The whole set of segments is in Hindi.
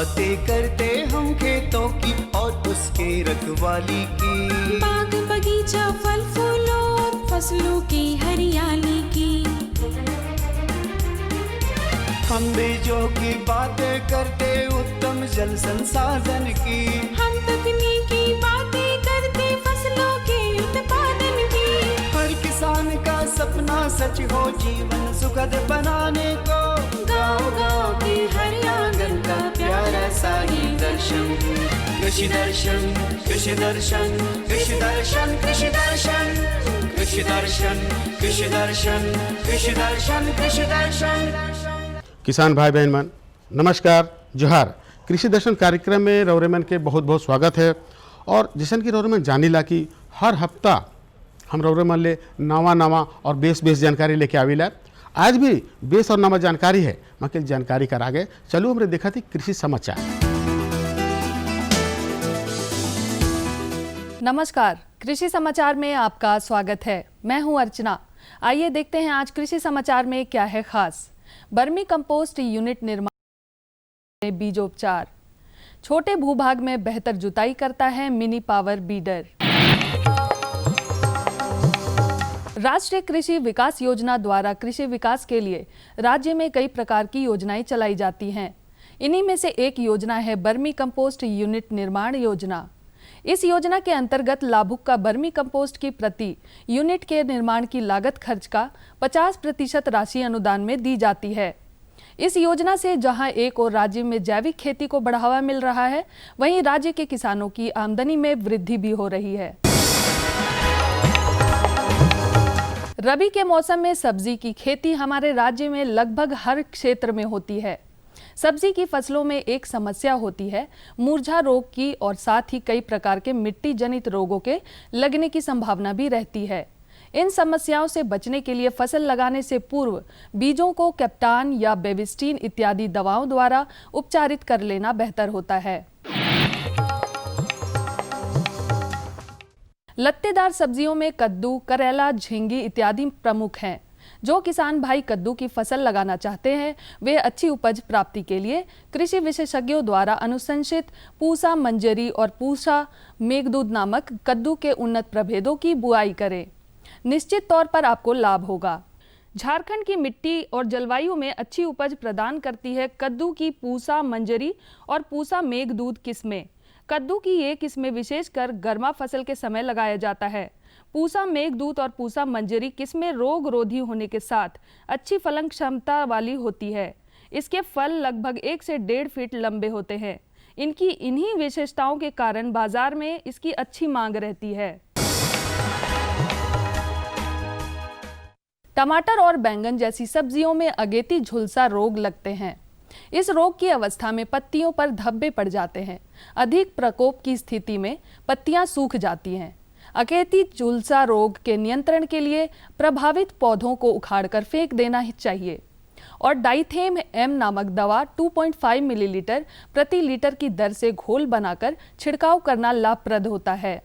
बातें करते हम खेतों की और उसके रखवाली की, बाग बगीचा फल फूलों और फसलों की हरियाली की। हम बीजों की बातें करते उत्तम जल संसाधन की, हम तकनीकी बातें करते फसलों के उत्पादन की। हर किसान का सपना सच हो जीवन सुखद बनाने को, गाँव-गाँव के हर आंगन का प्यारा सा ही दर्शन। कृषि दर्शन, कृषि दर्शन, कृषि दर्शन, कृषि दर्शन, कृषि दर्शन, कृषि दर्शन, कृषि दर्शन, कृषि दर्शन। किसान भाई बहन मन नमस्कार जोहार। कृषि दर्शन कार्यक्रम में रौरेमन के बहुत बहुत स्वागत है। और जैसन कि रौरेमन जानीला कि हर हफ्ता हम रौरेमन ले नवा और बेस जानकारी लेके आविला। आज भी बेस और नवा जानकारी है, मके जानकारी कर आगे चलो हमरे देखा थी कृषि समाचार। नमस्कार, कृषि समाचार में आपका स्वागत है। मैं हूं अर्चना। आइए देखते हैं आज कृषि समाचार में क्या है खास। बर्मी कंपोस्ट यूनिट निर्माण में बीजोपचार, छोटे भूभाग में बेहतर जुताई करता है मिनी पावर बीडर। राष्ट्रीय कृषि विकास योजना द्वारा कृषि विकास के लिए राज्य में कई प्रकार की योजनाएं चलाई जाती हैं। इन्हीं में से एक योजना है बर्मी कंपोस्ट यूनिट निर्माण योजना। इस योजना के अंतर्गत लाभुक का बर्मी कंपोस्ट की प्रति यूनिट के निर्माण की लागत खर्च का 50% राशि अनुदान में दी जाती है। इस योजना से जहां एक और राज्य में जैविक खेती को बढ़ावा मिल रहा है, वहीं राज्य के किसानों की आमदनी में वृद्धि भी हो रही है। रबी के मौसम में सब्जी की खेती हमारे राज्य में लगभग हर क्षेत्र में होती है। सब्जी की फसलों में एक समस्या होती है मुरझा रोग की, और साथ ही कई प्रकार के मिट्टी जनित रोगों के लगने की संभावना भी रहती है। इन समस्याओं से बचने के लिए फसल लगाने से पूर्व बीजों को कैप्टान या बेविस्टीन इत्यादि दवाओं द्वारा उपचारित कर लेना बेहतर होता है। लत्तेदार सब्जियों में कद्दू, करेला, झींगी इत्यादि प्रमुख हैं। जो किसान भाई कद्दू की फसल लगाना चाहते हैं, वे अच्छी उपज प्राप्ति के लिए कृषि विशेषज्ञों द्वारा अनुशंसित पूसा मंजरी और पूसा मेघदूत नामक कद्दू के उन्नत प्रभेदों की बुआई करें। निश्चित तौर पर आपको लाभ होगा। झारखंड की मिट्टी और जलवायु में अच्छी उपज प्रदान करती है कद्दू की पूसा मंजरी और पूसा मेघदूत किस्में। कद्दू की ये किस्में विशेषकर गर्मा फसल के समय लगाया जाता है। पूसा मेघदूत और पूसा मंजरी किस्में रोग रोधी होने के साथ अच्छी फलन क्षमता वाली होती है। इसके फल लगभग 1 से 1.5 फीट लंबे होते हैं। इनकी इन्हीं विशेषताओं के कारण बाजार में इसकी अच्छी मांग रहती है। टमाटर और बैंगन जैसी सब्जियों में अगेती झुलसा रोग लगते हैं। इस रोग की अवस्था में पत्तियों पर धब्बे पड़ जाते हैं। अधिक प्रकोप की स्थिति में पत्तियां सूख जाती हैं। अगेती झुलसा रोग के नियंत्रण के लिए प्रभावित पौधों को उखाड़कर फेंक देना ही चाहिए और डाइथेम एम नामक दवा 2.5 मिलीलीटर प्रति लीटर की दर से घोल बनाकर छिड़काव करना लाभप्रद होता है।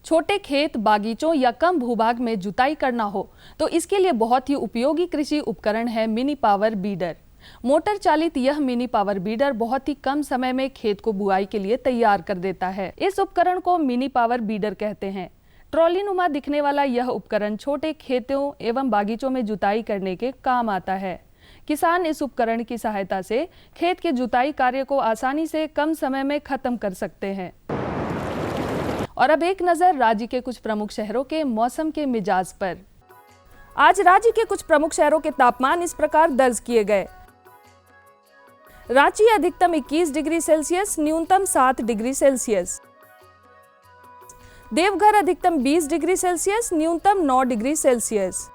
छोटे खेत, बागीचों या कम भूभाग में जुताई करना हो तो इसके लिए बहुत ही उपयोगी कृषि उपकरण है मिनी पावर बीडर। मोटर चालित यह मिनी पावर बीडर बहुत ही कम समय में खेत को बुआई के लिए तैयार कर देता है। इस उपकरण को मिनी पावर बीडर कहते हैं। ट्रॉली नुमा दिखने वाला यह उपकरण छोटे खेतों एवं बागीचों में जुताई करने के काम आता है। किसान इस उपकरण की सहायता से खेत के जुताई कार्य को आसानी से कम समय में खत्म कर सकते हैं। और अब एक नजर राज्य के कुछ प्रमुख शहरों के मौसम के मिजाज पर। आज राज्य के कुछ प्रमुख शहरों के तापमान इस प्रकार दर्ज किए गए। रांची अधिकतम 21 डिग्री सेल्सियस, न्यूनतम 7 डिग्री सेल्सियस। देवघर अधिकतम 20 डिग्री सेल्सियस, न्यूनतम 9 डिग्री सेल्सियस।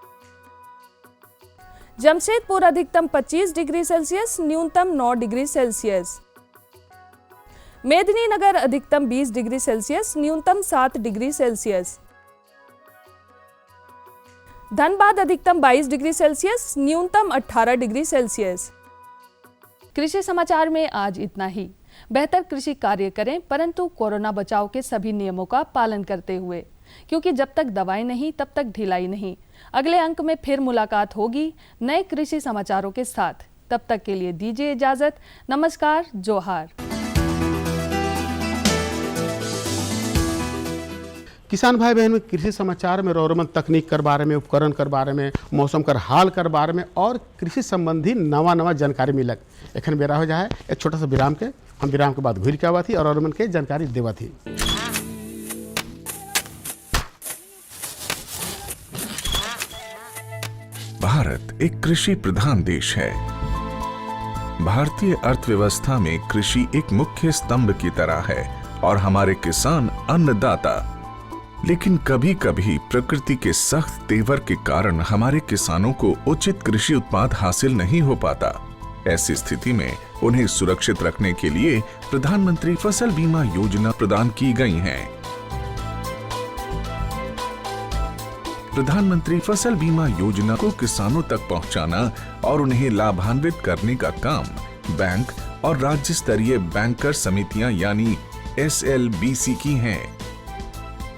जमशेदपुर अधिकतम 25 डिग्री सेल्सियस, न्यूनतम 9 डिग्री सेल्सियस। मेदिनीनगर अधिकतम 20 डिग्री सेल्सियस, न्यूनतम 7 डिग्री सेल्सियस। धनबाद अधिकतम 22 डिग्री सेल्सियस, न्यूनतम 18 डिग्री सेल्सियस। कृषि समाचार में आज इतना ही। बेहतर कृषि कार्य करें, परंतु कोरोना बचाव के सभी नियमों का पालन करते हुए, क्योंकि जब तक दवाई नहीं तब तक ढिलाई नहीं। अगले अंक में फिर मुलाकात होगी नए कृषि समाचारों के साथ। तब तक के लिए दीजिए इजाजत। नमस्कार, जोहार। किसान भाई बहन में कृषि समाचार में रोरमन तकनीक कर बारे में, उपकरण कर बारे में, मौसम कर हाल कर बारे में और कृषि संबंधी नवा जानकारी मिलक। एखन बेरा हो जाए एक छोटा सा विराम के। हम विराम के बाद घूर के आवा थी और रोरमन के जानकारी देवा थी। भारत एक कृषि प्रधान देश है। भारतीय अर्थव्यवस्था में कृषि एक मुख्य स्तंभ की तरह है और हमारे किसान अन्नदाता। लेकिन कभी कभी प्रकृति के सख्त तेवर के कारण हमारे किसानों को उचित कृषि उत्पाद हासिल नहीं हो पाता। ऐसी स्थिति में उन्हें सुरक्षित रखने के लिए प्रधानमंत्री फसल बीमा योजना प्रदान की गई है। प्रधानमंत्री फसल बीमा योजना को किसानों तक पहुंचाना और उन्हें लाभान्वित करने का काम बैंक और राज्य स्तरीय बैंकर समितियां यानी SLBC की हैं।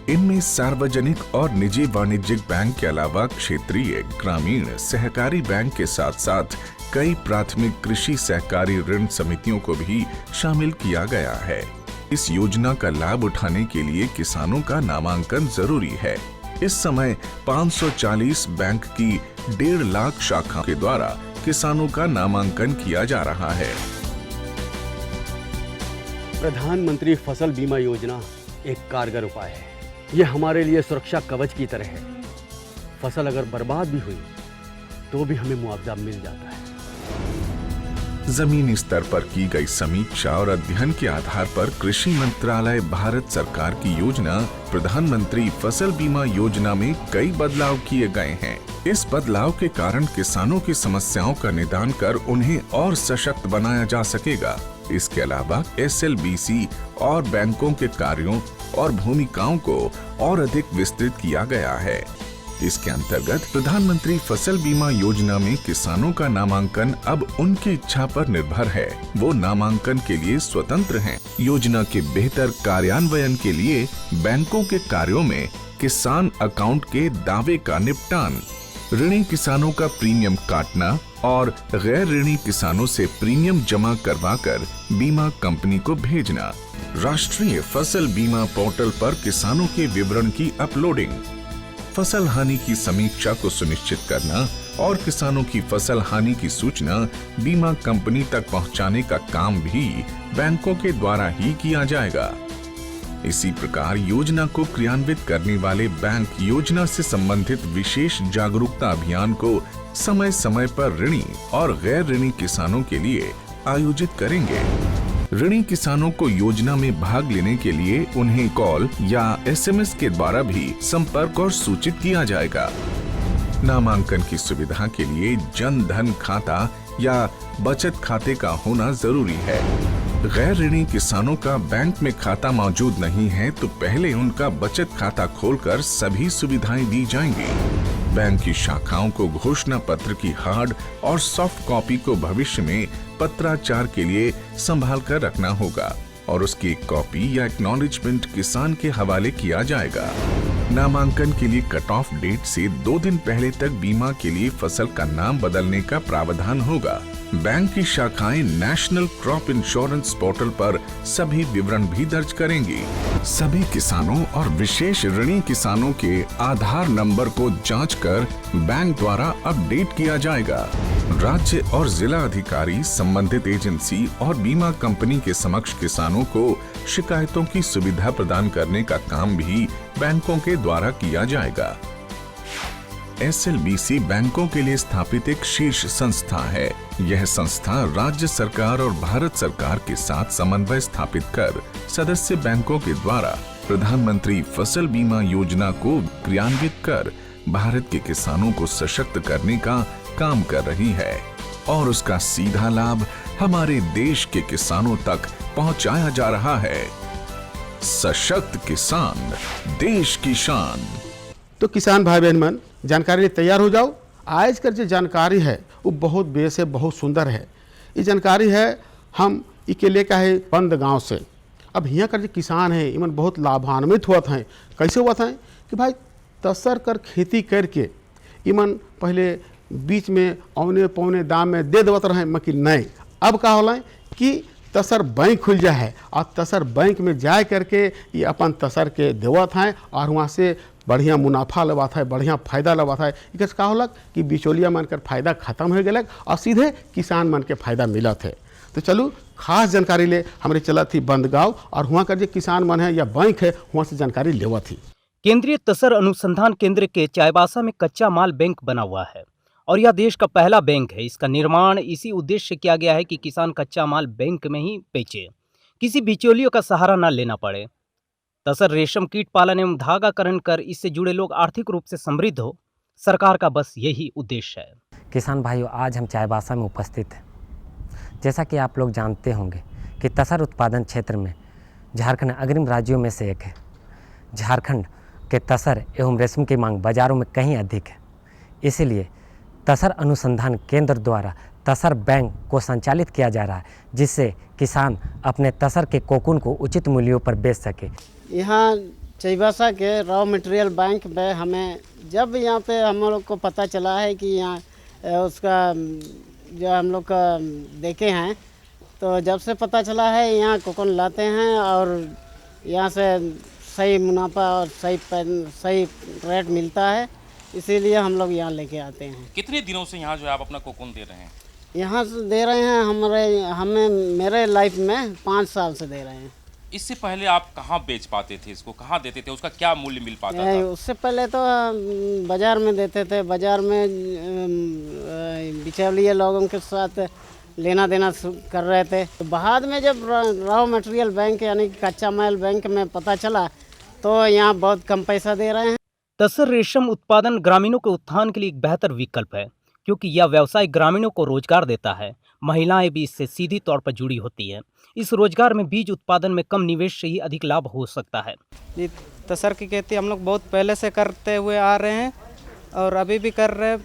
इनमें सार्वजनिक और निजी वाणिज्यिक बैंक के अलावा क्षेत्रीय, ग्रामीण, सहकारी बैंक के साथ साथ कई प्राथमिक कृषि सहकारी ऋण समितियों को भी शामिल किया गया है। इस योजना का लाभ उठाने के लिए किसानों का नामांकन जरूरी है। इस समय 540 बैंक की 1.5 लाख शाखा के द्वारा किसानों का नामांकन किया जा रहा है। प्रधानमंत्री फसल बीमा योजना एक कारगर उपाय है। ये हमारे लिए सुरक्षा कवच की तरह है। फसल अगर बर्बाद भी हुई तो भी हमें मुआवजा मिल जाता है। जमीनी स्तर पर की गई समीक्षा और अध्ययन के आधार पर कृषि मंत्रालय भारत सरकार की योजना प्रधानमंत्री फसल बीमा योजना में कई बदलाव किए गए हैं। इस बदलाव के कारण किसानों की समस्याओं का निदान कर उन्हें और सशक्त बनाया जा सकेगा। इसके अलावा SLBC और बैंकों के कार्यों और भूमिकाओं को और अधिक विस्तृत किया गया है। इसके अंतर्गत प्रधानमंत्री फसल बीमा योजना में किसानों का नामांकन अब उनकी इच्छा पर निर्भर है। वो नामांकन के लिए स्वतंत्र हैं। योजना के बेहतर कार्यान्वयन के लिए बैंकों के कार्यों में किसान अकाउंट के दावे का निपटान, ऋणी किसानों का प्रीमियम काटना और गैर ऋणी किसानों से प्रीमियम जमा करवाकर बीमा कंपनी को भेजना, राष्ट्रीय फसल बीमा पोर्टल पर किसानों के विवरण की अपलोडिंग, फसल हानि की समीक्षा को सुनिश्चित करना और किसानों की फसल हानि की सूचना बीमा कंपनी तक पहुंचाने का काम भी बैंकों के द्वारा ही किया जाएगा। इसी प्रकार योजना को क्रियान्वित करने वाले बैंक योजना से संबंधित विशेष जागरूकता अभियान को समय समय पर ऋणी और गैर ऋणी किसानों के लिए आयोजित करेंगे। ऋणी किसानों को योजना में भाग लेने के लिए उन्हें कॉल या SMS के द्वारा भी संपर्क और सूचित किया जाएगा। नामांकन की सुविधा के लिए जन धन खाता या बचत खाते का होना जरूरी है। गैर ऋणी किसानों का बैंक में खाता मौजूद नहीं है तो पहले उनका बचत खाता खोलकर सभी सुविधाएं दी जाएंगी। बैंक की शाखाओं को घोषणा पत्र की हार्ड और सॉफ्ट कॉपी को भविष्य में पत्राचार के लिए संभाल कर रखना होगा और उसकी एक कॉपी या एक्नॉलेजमेंट किसान के हवाले किया जाएगा। नामांकन के लिए कट ऑफ डेट से 2 दिन पहले तक बीमा के लिए फसल का नाम बदलने का प्रावधान होगा। बैंक की शाखाएं नेशनल क्रॉप इंश्योरेंस पोर्टल पर सभी विवरण भी दर्ज करेंगी। सभी किसानों और विशेष ऋणी किसानों के आधार नंबर को जांचकर बैंक द्वारा अपडेट किया जाएगा। राज्य और जिला अधिकारी, संबंधित एजेंसी और बीमा कंपनी के समक्ष किसानों को शिकायतों की सुविधा प्रदान करने का काम भी बैंकों के द्वारा किया जाएगा। SLBC बैंकों के लिए स्थापित एक शीर्ष संस्था है। यह संस्था राज्य सरकार और भारत सरकार के साथ समन्वय स्थापित कर सदस्य बैंकों के द्वारा प्रधानमंत्री फसल बीमा योजना को क्रियान्वित कर भारत के किसानों को सशक्त करने का काम कर रही है और उसका सीधा लाभ हमारे देश के किसानों तक पहुंचाया जा रहा है। सशक्त किसान, देश की शान। तो किसान भाई बहन मन जानकारी तैयार हो जाओ। आज कर जो जानकारी है वो बहुत बेस है, बहुत सुंदर है। ये जानकारी है हम इके लेकर है बंद गांव से। अब यहाँ कर जो किसान है इमन बहुत लाभान्वित हुआ हैं। कैसे हुआ था कि भाई तसर कर खेती करके इमन पहले बीच में औने पौने दाम में दे देवत रहे, मगर नहीं। अब का होला कि तसर बैंक खुल जा है और तसर बैंक में जाए करके ये अपन तसर के देवत हैं और वहाँ से बढ़िया मुनाफा लेवात है, बढ़िया फायदा लेवात है। एक का होलक कि बिचौलिया मन कर फायदा खत्म हो गलक और सीधे किसान मन के फायदा मिलत है। तो चलू खास जानकारी ले हमारे चलत थी बंदगांव और वहाँ का जो किसान मन है या बैंक है वहाँ से जानकारी लेवा थी। केंद्रीय तसर अनुसंधान केंद्र के चाईबासा में कच्चा माल बैंक बना हुआ है और यह देश का पहला बैंक है। इसका निर्माण इसी उद्देश्य से किया गया है कि किसान कच्चा माल बैंक में ही बेचे, किसी बिचौलियों का सहारा न लेना पड़े। तसर रेशम कीट पालन एवं धागाकरण कर इससे जुड़े लोग आर्थिक रूप से समृद्ध हो, सरकार का बस यही उद्देश्य है। किसान भाइयों, आज हम चाईबासा में उपस्थित हैं। जैसा कि आप लोग जानते होंगे कि तसर उत्पादन क्षेत्र में झारखंड अग्रिम राज्यों में से एक है। झारखंड के तसर एवं रेशम की मांग बाज़ारों में कहीं अधिक है, इसीलिए तसर अनुसंधान केंद्र द्वारा तसर बैंक को संचालित किया जा रहा है, जिससे किसान अपने तसर के कोकून को उचित मूल्यों पर बेच सके। यहाँ चाईबासा के रॉ मटेरियल बैंक में हमें जब यहाँ पे हम लोग को पता चला है कि यहाँ उसका जो हम लोग का देखे हैं, तो जब से पता चला है यहाँ कोकून लाते हैं और यहाँ से सही मुनाफा और सही रेट मिलता है, इसीलिए हम लोग यहाँ लेके आते हैं। कितने दिनों से यहाँ जो है आप अपना कोकून दे रहे हैं? यहाँ से दे रहे हैं हमें मेरे लाइफ में 5 साल से दे रहे हैं। इससे पहले आप कहाँ बेच पाते थे इसको, कहाँ देते थे, उसका क्या मूल्य मिल पाता था? उससे पहले तो बाज़ार में देते थे, बाज़ार में बिचौलिए लोगों के साथ लेना देना कर रहे थे। तो बाद में जब रॉ मटेरियल बैंक यानी कच्चा माल बैंक में पता चला तो यहाँ बहुत कम पैसा दे रहे हैं। तसर रेशम उत्पादन ग्रामीणों के उत्थान के लिए एक बेहतर विकल्प है, क्योंकि यह व्यवसाय ग्रामीणों को रोजगार देता है। महिलाएं भी इससे सीधी तौर पर जुड़ी होती हैं। इस रोजगार में बीज उत्पादन में कम निवेश से ही अधिक लाभ हो सकता है। ये तसर की खेती हम लोग बहुत पहले से करते हुए आ रहे हैं और अभी भी कर रहे हैं।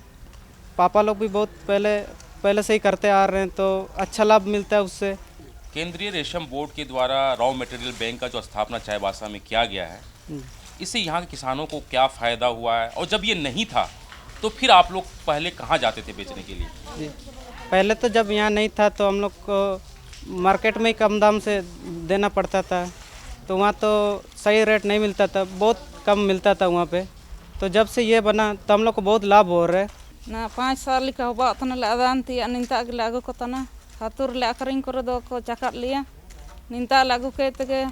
पापा लोग भी बहुत पहले से ही करते आ रहे हैं, तो अच्छा लाभ मिलता है उससे। केंद्रीय रेशम बोर्ड के द्वारा रॉ मटेरियल बैंक का जो स्थापना चाईबासा में किया गया है, इससे यहाँ के किसानों को क्या फ़ायदा हुआ है? और जब ये नहीं था तो फिर आप लोग पहले कहाँ जाते थे बेचने के लिए? जी, पहले तो जब यहाँ नहीं था तो हम लोग को मार्केट में ही कम दाम से देना पड़ता था, तो वहाँ तो सही रेट नहीं मिलता था, बहुत कम मिलता था वहाँ पे। तो जब से ये बना तो हम लोग को बहुत लाभ हो रहा है ना। 5 साल लिखा हुआ तो अदानती निंता लागू को तना हाथुर ले अखरिंग को दो को चकट लिया निंता लागू के तके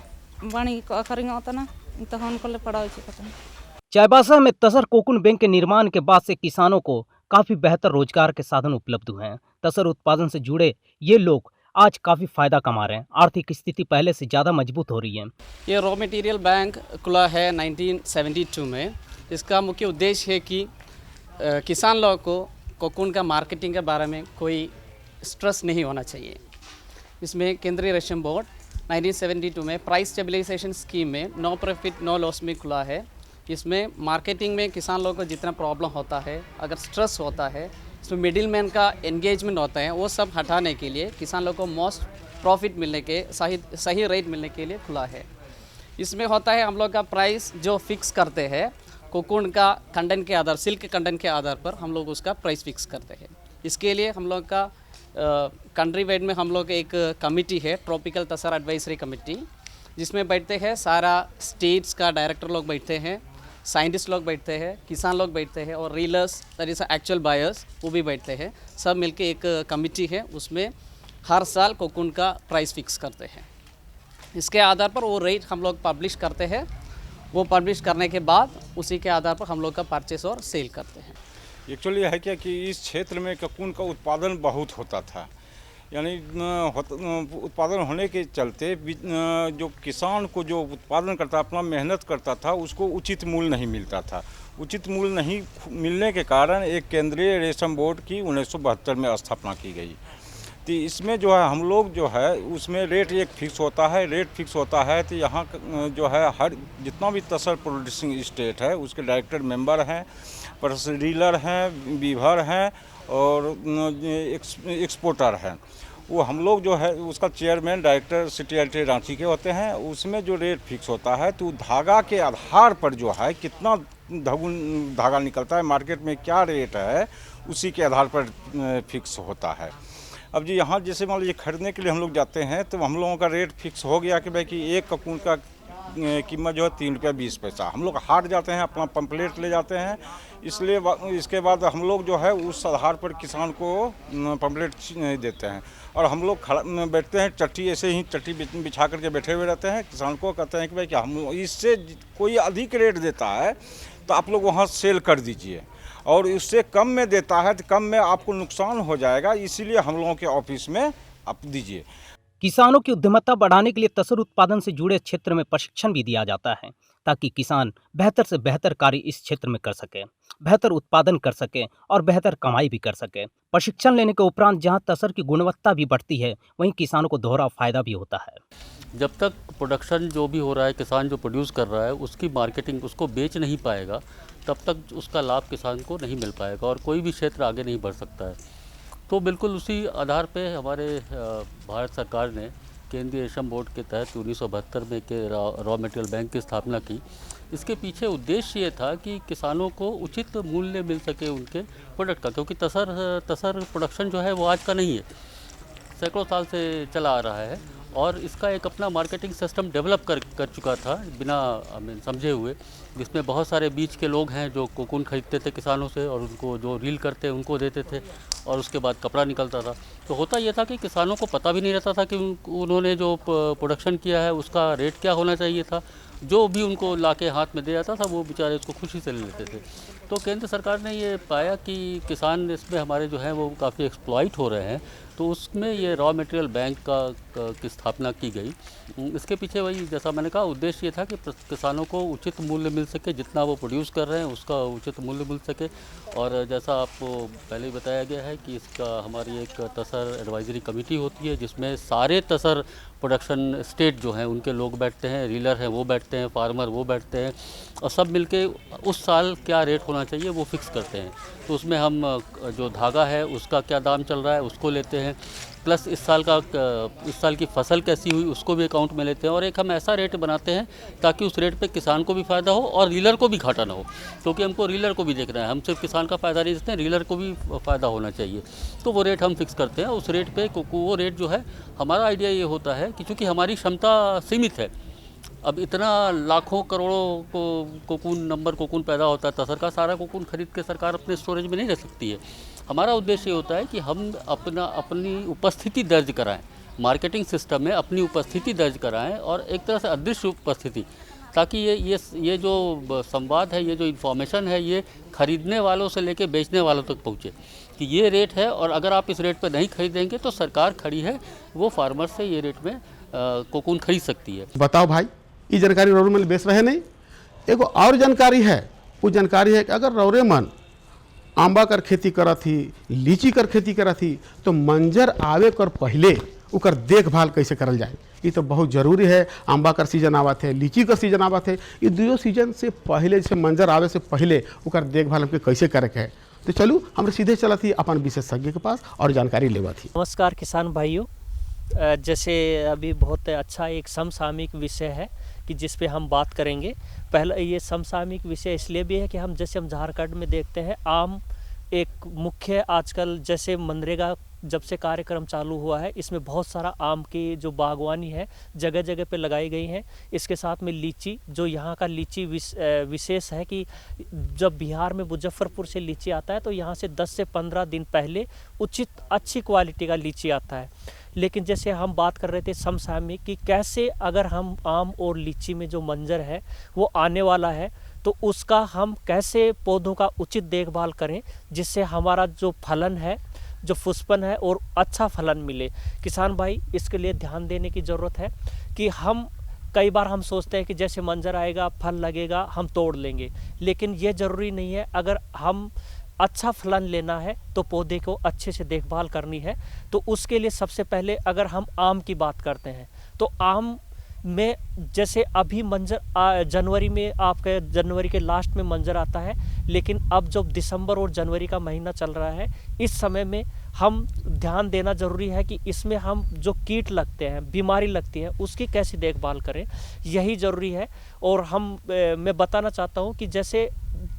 बणी को अखरिंग होता तो हम को ले पड़ा होता। चाईबासा में तसर कोकून बैंक के निर्माण के बाद से किसानों को काफी बेहतर रोजगार के साधन उपलब्ध हुए हैं। तसर उत्पादन से जुड़े ये लोग आज काफी फायदा कमा रहे हैं। आर्थिक स्थिति पहले से ज्यादा मजबूत हो रही है। ये रॉ मटेरियल बैंक खुला है 1972 में। इसका मुख्य उद्देश्य है कि किसान लोगों को कोकून का मार्केटिंग के बारे में कोई स्ट्रेस नहीं होना चाहिए। इसमें केंद्रीय रेशम बोर्ड 1972 में प्राइस स्टेबलाइजेशन स्कीम में नो प्रॉफिट नो लॉस में खुला है। इसमें मार्केटिंग में किसान लोगों को जितना प्रॉब्लम होता है, अगर स्ट्रेस होता है, इसमें मिडिल मैन का एंगेजमेंट होता है, वो सब हटाने के लिए किसान लोगों को मोस्ट प्रॉफिट मिलने के सही रेट मिलने के लिए खुला है। इसमें होता है हम लोग का प्राइस जो फिक्स करते हैं कोकून का कंटेंट के आधार, सिल्क कंटेंट के आधार पर हम लोग उसका प्राइस फिक्स करते हैं। इसके लिए हम लोग का कंट्री वाइड में हम लोग एक कमिटी है, ट्रॉपिकल तसर एडवाइजरी कमेटी, जिसमें बैठते हैं सारा स्टेट्स का डायरेक्टर लोग बैठते हैं, साइंटिस्ट लोग बैठते हैं, किसान लोग बैठते हैं और reelers that is actual buyers वो भी बैठते हैं। सब मिलके एक कमिटी है, उसमें हर साल कोकून का प्राइस फिक्स करते हैं। इसके आधार पर वो रेट हम लोग पब्लिश करते हैं। वो पब्लिश करने के बाद उसी के आधार पर हम लोग का परचेस और सेल करते हैं। एक्चुअली है क्या कि इस क्षेत्र में कोकून का उत्पादन बहुत होता था, यानी उत्पादन होने के चलते जो किसान को जो उत्पादन करता, अपना मेहनत करता था, उसको उचित मूल्य नहीं मिलता था। उचित मूल्य नहीं मिलने के कारण एक केंद्रीय रेशम बोर्ड की 1972 में स्थापना की गई। तो इसमें जो है हम लोग जो है उसमें रेट एक फिक्स होता है। रेट फिक्स होता है तो यहाँ जो है हर जितना भी तसर प्रोड्यूसिंग स्टेट है उसके डायरेक्टर मेंबर हैं, डीलर हैं, वीवर हैं और एक्सपोर्टर हैं। वो हम लोग जो है उसका चेयरमैन डायरेक्टर सिटी रांची के होते हैं। उसमें जो रेट फिक्स होता है तो धागा के आधार पर जो है कितना धागा निकलता है, मार्केट में क्या रेट है, उसी के आधार पर फिक्स होता है। अब जी यहाँ जैसे मान लीजिए खरीदने के लिए हम लोग जाते हैं तो हम लोगों का रेट फिक्स हो गया कि भाई कि एक ककून का कीमत जो है 3 रुपया 20 पैसा। हम लोग हाट जाते हैं, अपना पंपलेट ले जाते हैं, इसलिए इसके बाद हम लोग जो है उस आधार पर किसान को पंपलेट देते हैं और हम लोग बैठते हैं चट्टी, ऐसे ही चट्टी बिछा करके बैठे हुए रहते हैं। किसान को कहते हैं कि भाई कि हम इससे कोई अधिक रेट देता है तो आप लोग वहाँ सेल कर दीजिए, और उससे कम में देता है तो कम में आपको नुकसान हो जाएगा, इसीलिए हम लोगों के ऑफिस में आप दीजिए। किसानों की उद्यमता बढ़ाने के लिए तसर उत्पादन से जुड़े क्षेत्र में प्रशिक्षण भी दिया जाता है ताकि किसान बेहतर से बेहतर कार्य इस क्षेत्र में कर सके, बेहतर उत्पादन कर सके और बेहतर कमाई भी कर सके। प्रशिक्षण लेने के उपरांत जहां तसर की गुणवत्ता भी बढ़ती है, वहीं किसानों को दोहरा फायदा भी होता है। जब तक प्रोडक्शन जो भी हो रहा है, किसान जो प्रोड्यूस कर रहा है उसकी मार्केटिंग, उसको बेच नहीं पाएगा, तब तक उसका लाभ किसान को नहीं मिल पाएगा और कोई भी क्षेत्र आगे नहीं बढ़ सकता है। तो बिल्कुल उसी आधार पे हमारे भारत सरकार ने केंद्रीय रेशम बोर्ड के तहत 1972 में के रॉ मटेरियल बैंक की स्थापना की। इसके पीछे उद्देश्य ये था कि किसानों को उचित मूल्य मिल सके उनके प्रोडक्ट का, क्योंकि तसर प्रोडक्शन जो है वो आज का नहीं है, सैकड़ों साल से चला आ रहा है और इसका एक अपना मार्केटिंग सिस्टम डेवलप कर चुका था बिना समझे हुए, जिसमें बहुत सारे बीच के लोग हैं जो कोकून खरीदते थे किसानों से और उनको जो रील करते उनको देते थे और उसके बाद कपड़ा निकलता था। तो होता यह था कि किसानों को पता भी नहीं रहता था कि उन्होंने जो प्रोडक्शन किया है उसका रेट क्या होना चाहिए था। जो भी उनको लाके हाथ में दे जाता था वो बेचारे उसको खुशी से ले लेते थे। तो केंद्र सरकार ने ये पाया कि किसान इसमें हमारे जो हैं वो काफ़ी एक्सप्लॉइट हो रहे हैं, तो उसमें ये रॉ मटेरियल बैंक की स्थापना की गई। इसके पीछे वही जैसा मैंने कहा उद्देश्य ये था कि किसानों को उचित मूल्य मिल सके, जितना वो प्रोड्यूस कर रहे हैं उसका उचित मूल्य मिल सके। और जैसा आपको पहले ही बताया गया है कि इसका हमारी एक तसर एडवाइजरी कमेटी होती है जिसमें सारे तसर प्रोडक्शन स्टेट जो हैं उनके लोग बैठते हैं, रीलर हैं वो बैठते हैं, फार्मर वो बैठते हैं और सब मिलके उस साल क्या रेट होना चाहिए वो फिक्स करते हैं। तो उसमें हम जो धागा है उसका क्या दाम चल रहा है उसको लेते हैं, प्लस इस साल की फसल कैसी हुई उसको भी अकाउंट में लेते हैं और एक हम ऐसा रेट बनाते हैं ताकि उस रेट पे किसान को भी फ़ायदा हो और रीलर को भी घाटा ना हो, क्योंकि हमको रीलर को भी देखना है। हम सिर्फ किसान का फ़ायदा नहीं देखते हैं, रीलर को भी फ़ायदा होना चाहिए। तो वो रेट हम फिक्स करते हैं। उस रेट पे वो रेट जो है, हमारा आइडिया ये होता है कि चूँकि हमारी क्षमता सीमित है, अब इतना लाखों करोड़ों कोकून पैदा होता है तसर का, सारा कोकून खरीद के सरकार अपने स्टोरेज में नहीं रख सकती है। हमारा उद्देश्य ये होता है कि हम अपनी उपस्थिति दर्ज कराएं, मार्केटिंग सिस्टम में अपनी उपस्थिति दर्ज कराएं और एक तरह से अदृश्य उपस्थिति, ताकि ये जो संवाद है, ये जो इन्फॉर्मेशन है, ये खरीदने वालों से लेके बेचने वालों तक पहुँचे कि ये रेट है और अगर आप इस रेट पर नहीं खरीदेंगे तो सरकार खड़ी है, वो फार्मर से ये रेट में कोकून खरीद सकती है। बताओ भाई, ये जानकारी रौरेमन बेच रहे नहीं। एगो और जानकारी है, वो जानकारी है कि अगर रौरेमन आंबा कर खेती करा थी, लीची कर खेती करा थी, तो मंजर आवे कर पहले उकर देखभाल कैसे करल जाए, ये तो बहुत जरूरी है। आंबा कर सीजन आवत है, लीची का सीजन आवत है, ये दोनों सीजन से पहले, जैसे मंजर आवे से पहले उकर देखभाल हमके कैसे करे के है। तो चलू हम सीधे चला थी अपन विशेषज्ञ के पास और जानकारी लेवा थी। नमस्कार किसान भाइयों, जैसे अभी बहुत अच्छा एक समसामयिक विषय है कि जिस पे हम बात करेंगे। पहला ये समसामयिक विषय इसलिए भी है कि हम झारखंड में देखते हैं आम एक मुख्य, आजकल जैसे मनरेगा जब से कार्यक्रम चालू हुआ है, इसमें बहुत सारा आम की जो बागवानी है जगह जगह पे लगाई गई है। इसके साथ में लीची, जो यहाँ का लीची विशेष है कि जब बिहार में मुजफ्फरपुर से लीची आता है तो यहाँ से 10 से 15 दिन पहले उचित अच्छी क्वालिटी का लीची आता है। लेकिन जैसे हम बात कर रहे थे समसामयिक कि कैसे अगर हम आम और लीची में जो मंजर है वो आने वाला है, तो उसका हम कैसे पौधों का उचित देखभाल करें जिससे हमारा जो फलन है, जो पुष्पन है और अच्छा फलन मिले। किसान भाई, इसके लिए ध्यान देने की ज़रूरत है कि हम कई बार हम सोचते हैं कि जैसे मंजर आएगा, फल लगेगा, हम तोड़ लेंगे, लेकिन ये ज़रूरी नहीं है। अगर हम अच्छा फलन लेना है तो पौधे को अच्छे से देखभाल करनी है। तो उसके लिए सबसे पहले अगर हम आम की बात करते हैं तो आम में जैसे अभी मंजर जनवरी में, आपके जनवरी के लास्ट में मंजर आता है, लेकिन अब जब दिसंबर और जनवरी का महीना चल रहा है, इस समय में हम ध्यान देना ज़रूरी है कि इसमें हम जो कीट लगते हैं, बीमारी लगती है, उसकी कैसे देखभाल करें, यही ज़रूरी है। और मैं बताना चाहता हूँ कि जैसे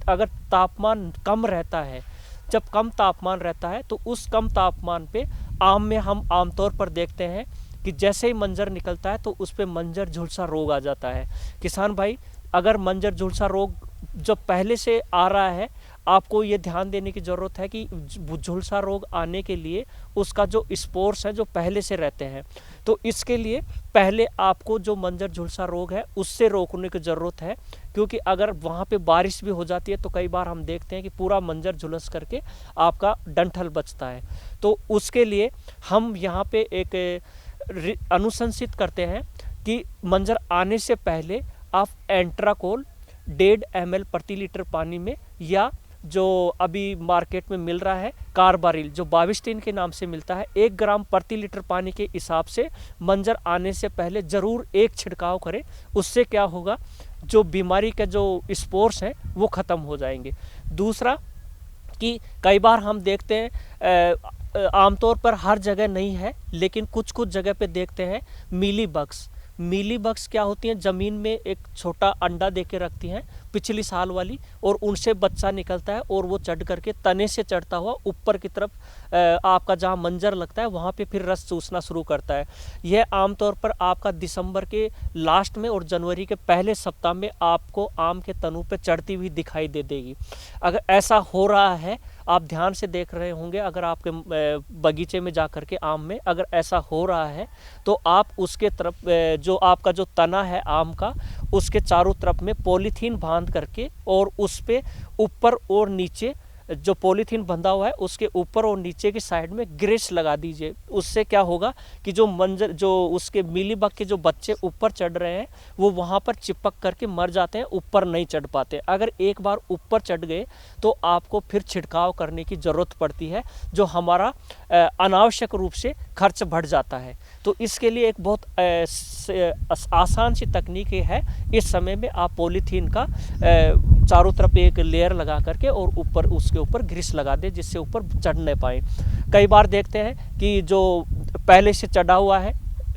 अगर तापमान कम रहता है, जब कम तापमान रहता है तो उस कम तापमान पे आम में हम आमतौर पर देखते हैं कि जैसे ही मंजर निकलता है तो उस पर मंजर झुलसा रोग आ जाता है। किसान भाई, अगर मंजर झुलसा रोग जब पहले से आ रहा है, आपको ये ध्यान देने की ज़रूरत है कि झुलसा रोग आने के लिए उसका जो स्पोर्स है जो पहले से रहते हैं, तो इसके लिए पहले आपको जो मंजर झुलसा रोग है उससे रोकने की ज़रूरत है। क्योंकि अगर वहाँ पे बारिश भी हो जाती है तो कई बार हम देखते हैं कि पूरा मंजर झुलस करके आपका डंठल बचता है। तो उसके लिए हम यहाँ पे एक अनुशंसित करते हैं कि मंजर आने से पहले आप एंट्राकोल 1.5 ml प्रति लीटर पानी में, या जो अभी मार्केट में मिल रहा है कार्बारिल जो 22 के नाम से मिलता है, 1 ग्राम प्रति लीटर पानी के हिसाब से मंजर आने से पहले ज़रूर एक छिड़काव करें। उससे क्या होगा, जो बीमारी के जो स्पोर्स हैं वो ख़त्म हो जाएंगे। दूसरा कि कई बार हम देखते हैं, आमतौर पर हर जगह नहीं है लेकिन कुछ कुछ जगह पे देखते हैं, मीली बग्स क्या होती हैं, ज़मीन में एक छोटा अंडा दे के रखती हैं पिछली साल वाली, और उनसे बच्चा निकलता है और वो चढ़ करके तने से चढ़ता हुआ ऊपर की तरफ आपका जहाँ मंजर लगता है वहाँ पे फिर रस चूसना शुरू करता है। यह आमतौर पर आपका दिसंबर के लास्ट में और जनवरी के पहले सप्ताह में आपको आम के तनों पे चढ़ती हुई दिखाई दे देगी। अगर ऐसा हो रहा है, आप ध्यान से देख रहे होंगे, अगर आपके बगीचे में जा कर के आम में अगर ऐसा हो रहा है तो आप उसके तरफ जो आपका जो तना है आम का, उसके चारों तरफ में पॉलीथीन बांध करके और उस पे ऊपर और नीचे जो पॉलीथीन बंधा हुआ है उसके ऊपर और नीचे की साइड में ग्रेस लगा दीजिए। उससे क्या होगा कि जो मंजर जो उसके मीलीबग के जो बच्चे ऊपर चढ़ रहे हैं वो वहाँ पर चिपक करके मर जाते हैं, ऊपर नहीं चढ़ पाते। अगर एक बार ऊपर चढ़ गए तो आपको फिर छिड़काव करने की ज़रूरत पड़ती है, जो हमारा अनावश्यक रूप से खर्च बढ़ जाता है। तो इसके लिए एक बहुत आसान सी तकनीक है, इस समय में आप पॉलीथीन का चारों तरफ एक लेयर लगा करके और ऊपर उसके ऊपर ग्रीस लगा दे जिससे ऊपर चढ़ नहीं पाए। कई बार देखते हैं कि जो पहले से चढ़ा हुआ है,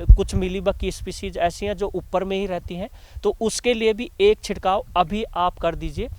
कुछ मीलीबग की स्पीसीज ऐसी हैं जो ऊपर में ही रहती हैं, तो उसके लिए भी एक छिड़काव अभी आप कर दीजिए,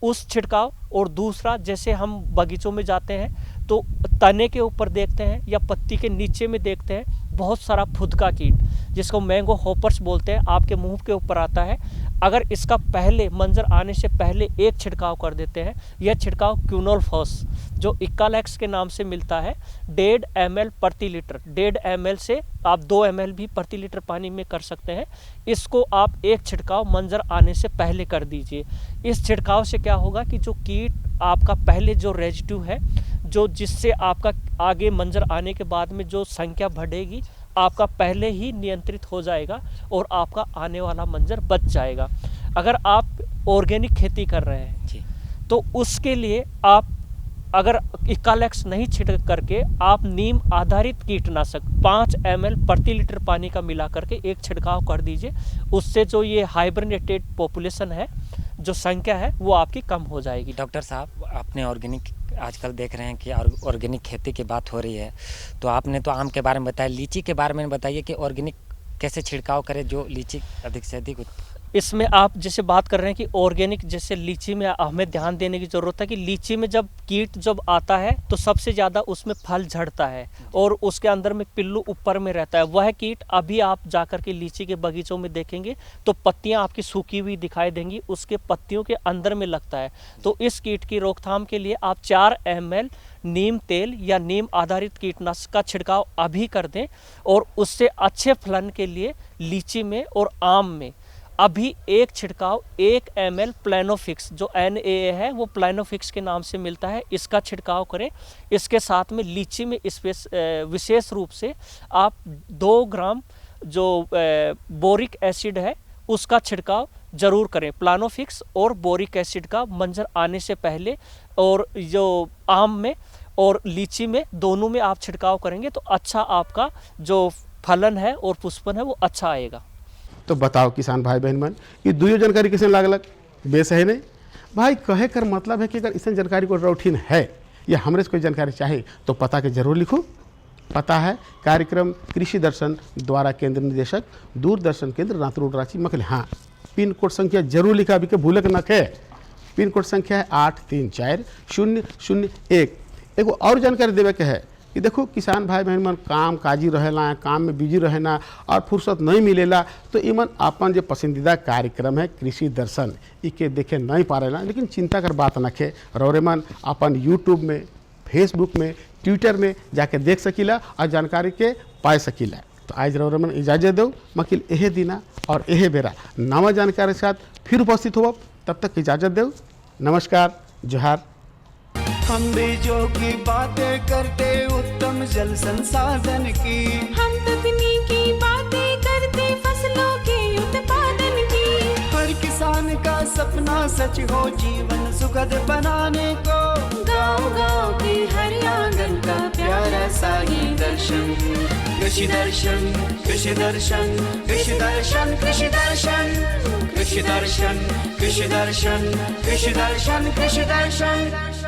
उस छिड़काव। और दूसरा, जैसे हम बगीचों में जाते हैं तो तने के ऊपर देखते हैं या पत्ती के नीचे में देखते हैं बहुत सारा फुदका कीट, जिसको मैंगो हॉपर्स बोलते हैं, आपके मुंह के ऊपर आता है। अगर इसका पहले मंजर आने से पहले एक छिड़काव कर देते हैं, यह छिड़काव क्यूनोलफॉस जो इक्कालैक्स के नाम से मिलता है, 1.5 ml प्रति लीटर, 1.5 ml से आप 2 ml भी प्रति लीटर पानी में कर सकते हैं। इसको आप एक छिड़काव मंजर आने से पहले कर दीजिए। इस छिड़काव से क्या होगा कि जो कीट आपका पहले जो रेजिड्यू है, जो जिससे आपका आगे मंजर आने के बाद में जो संख्या बढ़ेगी, आपका पहले ही नियंत्रित हो जाएगा और आपका आने वाला मंजर बच जाएगा। अगर आप ऑर्गेनिक खेती कर रहे हैं तो उसके लिए आप अगर इक्कालैक्स नहीं छिड़क करके आप नीम आधारित कीटनाशक 5 ml प्रति लीटर पानी का मिला करके एक छिड़काव कर दीजिए। उससे जो ये हाइब्रिनेटेड पॉपुलेशन है, जो संख्या है, वो आपकी कम हो जाएगी। डॉक्टर साहब, आपने ऑर्गेनिक आजकल देख रहे हैं कि ऑर्गेनिक खेती की बात हो रही है, तो आपने तो आम के बारे में बताया, लीची के बारे में बताइए कि ऑर्गेनिक कैसे छिड़काव करें जो लीची अधिक से अधिक। इसमें आप जैसे बात कर रहे हैं कि ऑर्गेनिक, जैसे लीची में हमें ध्यान देने की ज़रूरत है कि लीची में जब कीट जब आता है तो सबसे ज़्यादा उसमें फल झड़ता है और उसके अंदर में पिल्लू ऊपर में रहता है। वह कीट अभी आप जाकर के लीची के बगीचों में देखेंगे तो पत्तियां आपकी सूखी हुई दिखाई देंगी, उसके पत्तियों के अंदर में लगता है। तो इस कीट की रोकथाम के लिए आप 4 ml नीम तेल या नीम आधारित कीटनाशक का छिड़काव अभी कर दें, और उससे अच्छे फलन के लिए लीची में और आम में अभी एक छिड़काव 1 ml प्लानोफिक्स, जो NAA है वो प्लानोफिक्स के नाम से मिलता है, इसका छिड़काव करें। इसके साथ में लीची में विशेष रूप से आप 2 ग्राम जो बोरिक एसिड है उसका छिड़काव जरूर करें, प्लानोफिक्स और बोरिक एसिड का मंजर आने से पहले। और जो आम में और लीची में दोनों में आप छिड़काव करेंगे तो अच्छा आपका जो फलन है और पुष्पन है वो अच्छा आएगा। तो बताओ किसान भाई बहन मन, ये दुइयो जानकारी किसे लागलक बेस है नहीं भाई। कहे कर मतलब है कि अगर इस जानकारी को रौठीन है या हमरे से कोई जानकारी चाहे तो पता के जरूर लिखो। पता है कार्यक्रम कृषि दर्शन द्वारा केंद्र निदेशक दूरदर्शन केंद्र रातरोड रांची मकले। हाँ, पिन कोड संख्या जरूर लिखा अभी के भूले के नखे। पिन कोड संख्या है 834001। एगो और जानकारी देवे के है कि देखो किसान भाई बहन मन काम काजी रहेला, काम में बिजी रहेना और फुर्सत नहीं मिलेला, तो इमन अपन जो पसंदीदा कार्यक्रम है कृषि दर्शन इके देखे नहीं पारेला। लेकिन चिंता कर बात नखे, रौरेमन अपन यूट्यूब में, फेसबुक में, ट्विटर में जाके देख सकीला और जानकारी के पाए सकीला। तो आज रौरेमन इजाज़त दो मकिल एहे दिना और एहे बेरा नवा जानकारी के साथ फिर उपस्थित हो। तब तक इजाज़त दो। नमस्कार, जोहार। हम बीजों की बातें करते उत्तम जल संसाधन की, हम तकनीकी बातें करते फसलों के उत्पादन की। हर किसान का सपना सच हो जीवन सुखद बनाने को, गाँव-गाँव के हर आंगन का प्यारा सा ही दर्शन। कृषि दर्शन, कृषि दर्शन, कृषि दर्शन, कृषि दर्शन, कृषि दर्शन, कृषि दर्शन, कृषि दर्शन, कृषि दर्शन।